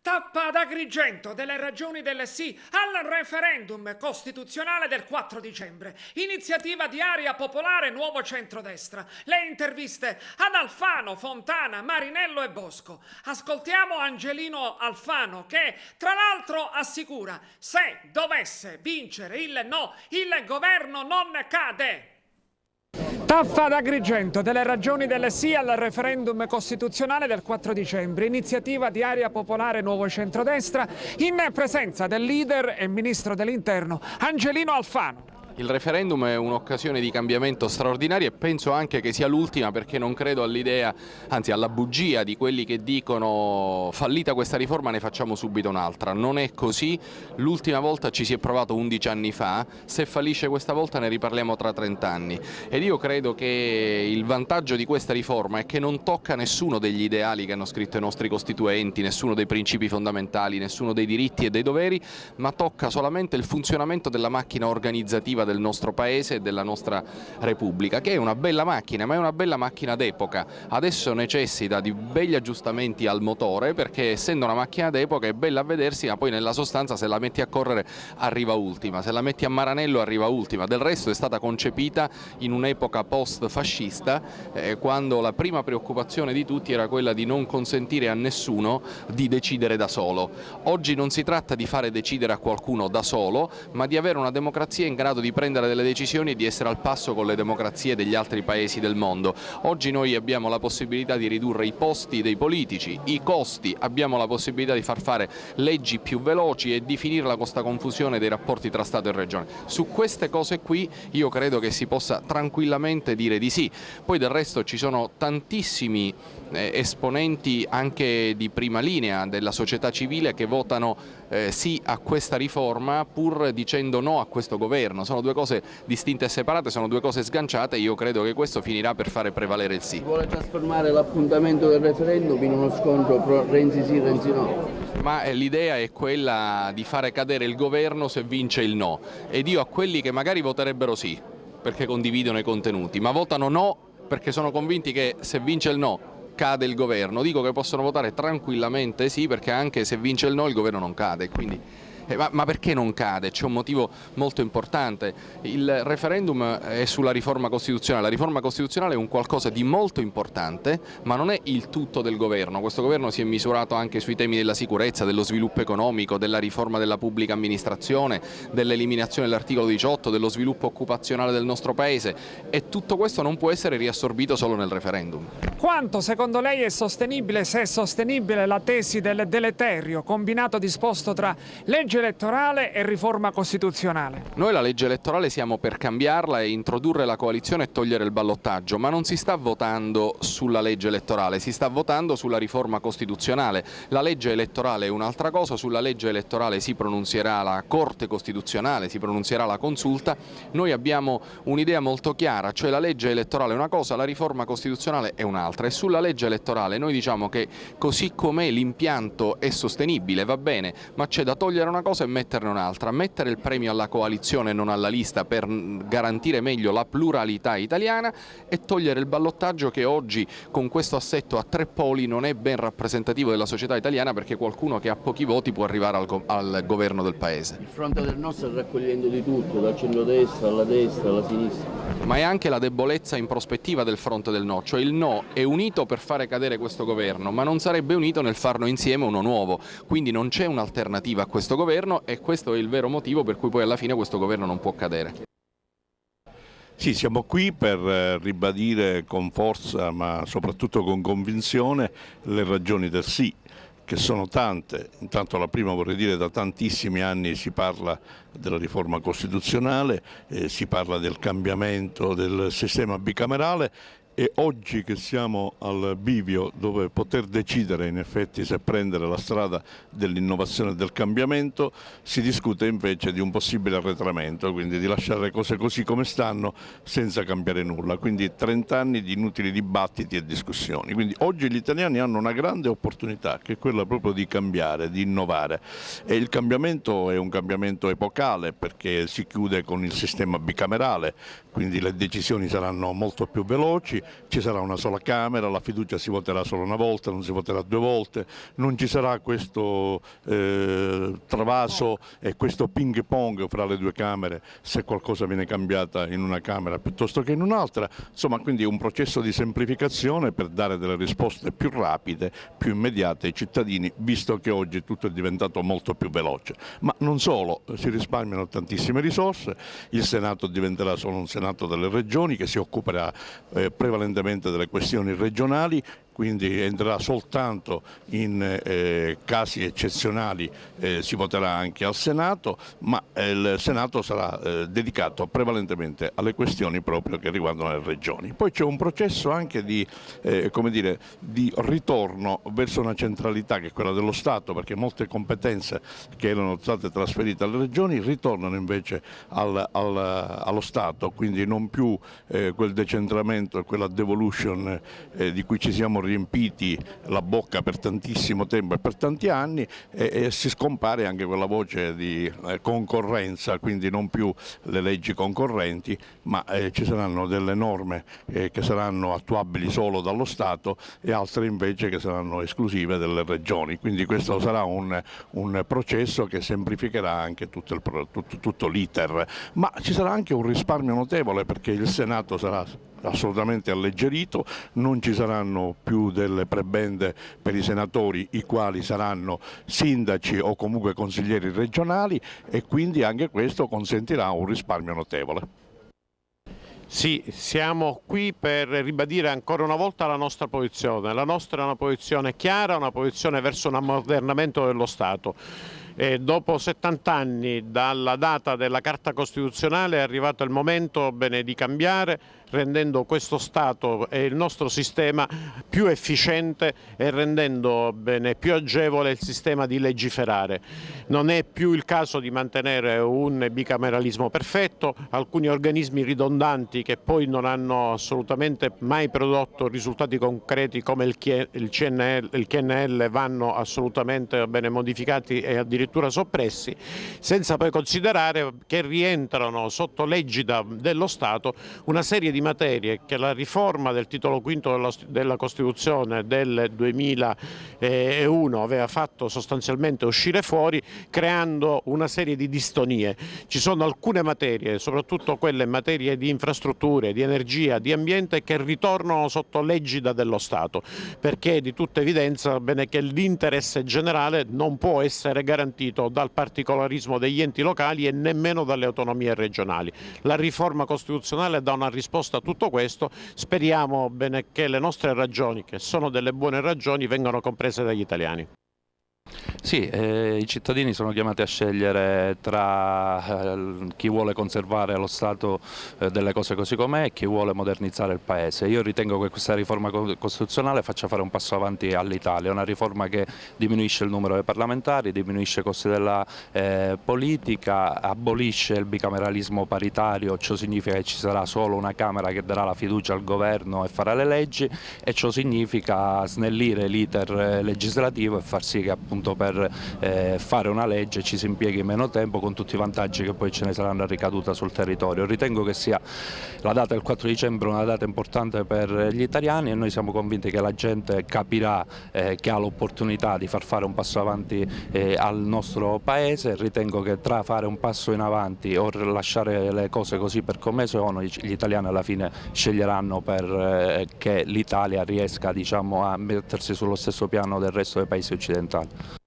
Tappa ad Agrigento delle ragioni del sì al referendum costituzionale del 4 dicembre. Iniziativa di Area Popolare Nuovo Centrodestra. Le interviste ad Alfano, Fontana, Marinello e Bosco. Ascoltiamo Angelino Alfano che tra l'altro assicura: se dovesse vincere il no, il governo non cade. Tappa ad Agrigento delle ragioni del sì al referendum costituzionale del 4 dicembre, iniziativa di Area Popolare Nuovo Centrodestra in presenza del leader e ministro dell'Interno Angelino Alfano. Il referendum è un'occasione di cambiamento straordinaria e penso anche che sia l'ultima, perché non credo all'idea, anzi alla bugia di quelli che dicono fallita questa riforma ne facciamo subito un'altra. Non è così, l'ultima volta ci si è provato 11 anni fa, se fallisce questa volta ne riparliamo tra 30 anni. Ed io credo che il vantaggio di questa riforma è che non tocca nessuno degli ideali che hanno scritto i nostri costituenti, nessuno dei principi fondamentali, nessuno dei diritti e dei doveri, ma tocca solamente il funzionamento della macchina organizzativa del nostro Paese e della nostra Repubblica, che è una bella macchina, ma è una bella macchina d'epoca. Adesso necessita di begli aggiustamenti al motore, perché essendo una macchina d'epoca è bella a vedersi, ma poi nella sostanza se la metti a correre arriva ultima, se la metti a Maranello arriva ultima. Del resto è stata concepita in un'epoca post-fascista, quando la prima preoccupazione di tutti era quella di non consentire a nessuno di decidere da solo. Oggi non si tratta di fare decidere a qualcuno da solo, ma di avere una democrazia in grado di prendere delle decisioni e di essere al passo con le democrazie degli altri paesi del mondo. Oggi noi abbiamo la possibilità di ridurre i posti dei politici, i costi, abbiamo la possibilità di far fare leggi più veloci e di finirla con questa confusione dei rapporti tra Stato e Regione. Su queste cose qui io credo che si possa tranquillamente dire di sì. Poi del resto ci sono tantissimi esponenti anche di prima linea della società civile che votano sì a questa riforma pur dicendo no a questo governo. Sono due cose distinte e separate, sono due cose sganciate e io credo che questo finirà per fare prevalere il sì. Vuole trasformare l'appuntamento del referendum in uno scontro pro Renzi sì, Renzi no? Ma l'idea è quella di fare cadere il governo se vince il no, ed io a quelli che magari voterebbero sì perché condividono i contenuti, ma votano no perché sono convinti che se vince il no cade il governo, dico che possono votare tranquillamente sì, perché anche se vince il no il governo non cade. Quindi ma perché non cade? C'è un motivo molto importante. Il referendum è sulla riforma costituzionale. La riforma costituzionale è un qualcosa di molto importante, ma non è il tutto del governo. Questo governo si è misurato anche sui temi della sicurezza, dello sviluppo economico, della riforma della pubblica amministrazione, dell'eliminazione dell'articolo 18, dello sviluppo occupazionale del nostro Paese, e tutto questo non può essere riassorbito solo nel referendum. Quanto secondo lei è sostenibile, se è sostenibile, la tesi del deleterio combinato disposto tra legge elettorale e riforma costituzionale? Noi la legge elettorale siamo per cambiarla e introdurre la coalizione e togliere il ballottaggio, ma non si sta votando sulla legge elettorale, si sta votando sulla riforma costituzionale. La legge elettorale è un'altra cosa, sulla legge elettorale si pronunzierà la Corte Costituzionale, si pronunzierà la Consulta. Noi abbiamo un'idea molto chiara, cioè la legge elettorale è una cosa, la riforma costituzionale è un'altra, e sulla legge elettorale noi diciamo che così com'è l'impianto è sostenibile, va bene, ma c'è da togliere una cosa e metterne un'altra, mettere il premio alla coalizione e non alla lista per garantire meglio la pluralità italiana, e togliere il ballottaggio che oggi con questo assetto a tre poli non è ben rappresentativo della società italiana, perché qualcuno che ha pochi voti può arrivare al governo del Paese. Il fronte del no sta raccogliendo di tutto, dal centrodestra alla destra alla sinistra. Ma è anche la debolezza in prospettiva del fronte del no, cioè il no è unito per fare cadere questo governo, ma non sarebbe unito nel farlo insieme uno nuovo, quindi non c'è un'alternativa a questo governo, e questo è il vero motivo per cui poi alla fine questo governo non può cadere. Sì, siamo qui per ribadire con forza, ma soprattutto con convinzione, le ragioni del sì, che sono tante. Intanto la prima, vorrei dire, da tantissimi anni si parla della riforma costituzionale, si parla del cambiamento del sistema bicamerale, e oggi che siamo al bivio dove poter decidere in effetti se prendere la strada dell'innovazione e del cambiamento, si discute invece di un possibile arretramento, quindi di lasciare cose così come stanno senza cambiare nulla, quindi 30 anni di inutili dibattiti e discussioni. Quindi oggi gli italiani hanno una grande opportunità, che è quella proprio di cambiare, di innovare, e il cambiamento è un cambiamento epocale perché si chiude con il sistema bicamerale, quindi le decisioni saranno molto più veloci, ci sarà una sola Camera, la fiducia si voterà solo una volta, non si voterà 2 volte, non ci sarà questo travaso e questo ping pong fra le 2 Camere se qualcosa viene cambiata in una Camera piuttosto che in un'altra, insomma quindi un processo di semplificazione per dare delle risposte più rapide, più immediate ai cittadini, visto che oggi tutto è diventato molto più veloce. Ma non solo, si risparmiano tantissime risorse, il Senato diventerà solo un Senato delle regioni che si occuperà prevalentemente delle questioni regionali, quindi entrerà soltanto in casi eccezionali, si voterà anche al Senato, ma il Senato sarà dedicato prevalentemente alle questioni proprio che riguardano le regioni. Poi c'è un processo anche di ritorno verso una centralità che è quella dello Stato, perché molte competenze che erano state trasferite alle regioni ritornano invece allo Stato, quindi non più quel decentramento e quella devolution di cui ci siamo riempiti la bocca per tantissimo tempo e per tanti anni, e si scompare anche quella voce di concorrenza, quindi non più le leggi concorrenti, ma ci saranno delle norme che saranno attuabili solo dallo Stato e altre invece che saranno esclusive delle regioni, quindi questo sarà un processo che semplificherà anche tutto l'iter, ma ci sarà anche un risparmio notevole perché il Senato sarà assolutamente alleggerito, non ci saranno più delle prebende per i senatori, i quali saranno sindaci o comunque consiglieri regionali, e quindi anche questo consentirà un risparmio notevole. Sì, siamo qui per ribadire ancora una volta la nostra posizione. La nostra è una posizione chiara, una posizione verso un ammodernamento dello Stato. Dopo 70 anni dalla data della Carta Costituzionale è arrivato il momento di cambiare, rendendo questo Stato e il nostro sistema più efficiente e rendendo più agevole il sistema di legiferare. Non è più il caso di mantenere un bicameralismo perfetto, alcuni organismi ridondanti che poi non hanno assolutamente mai prodotto risultati concreti come il CNL vanno assolutamente modificati e addirittura soppressi, senza poi considerare che rientrano sotto l'egida dello Stato una serie di materie che la riforma del titolo quinto della Costituzione del 2001 aveva fatto sostanzialmente uscire fuori, creando una serie di distonie. Ci sono alcune materie, soprattutto quelle in materia di infrastrutture, di energia, di ambiente, che ritornano sotto l'egida dello Stato, perché è di tutta evidenza che l'interesse generale non può essere garantito dal particolarismo degli enti locali e nemmeno dalle autonomie regionali. La riforma costituzionale dà una risposta a tutto questo, speriamo che le nostre ragioni, che sono delle buone ragioni, vengano comprese dagli italiani. Sì, i cittadini sono chiamati a scegliere tra chi vuole conservare lo stato delle cose così com'è e chi vuole modernizzare il Paese. Io ritengo che questa riforma costituzionale faccia fare un passo avanti all'Italia, una riforma che diminuisce il numero dei parlamentari, diminuisce i costi della politica, abolisce il bicameralismo paritario, ciò significa che ci sarà solo una Camera che darà la fiducia al governo e farà le leggi, e ciò significa snellire l'iter legislativo e far sì che appunto per fare una legge ci si impieghi meno tempo, con tutti i vantaggi che poi ce ne saranno a ricaduta sul territorio. Ritengo che sia la data del 4 dicembre una data importante per gli italiani e noi siamo convinti che la gente capirà che ha l'opportunità di far fare un passo avanti al nostro Paese. Ritengo che tra fare un passo in avanti o lasciare le cose così per come sono, gli italiani alla fine sceglieranno per che l'Italia riesca, diciamo, a mettersi sullo stesso piano del resto dei paesi occidentali.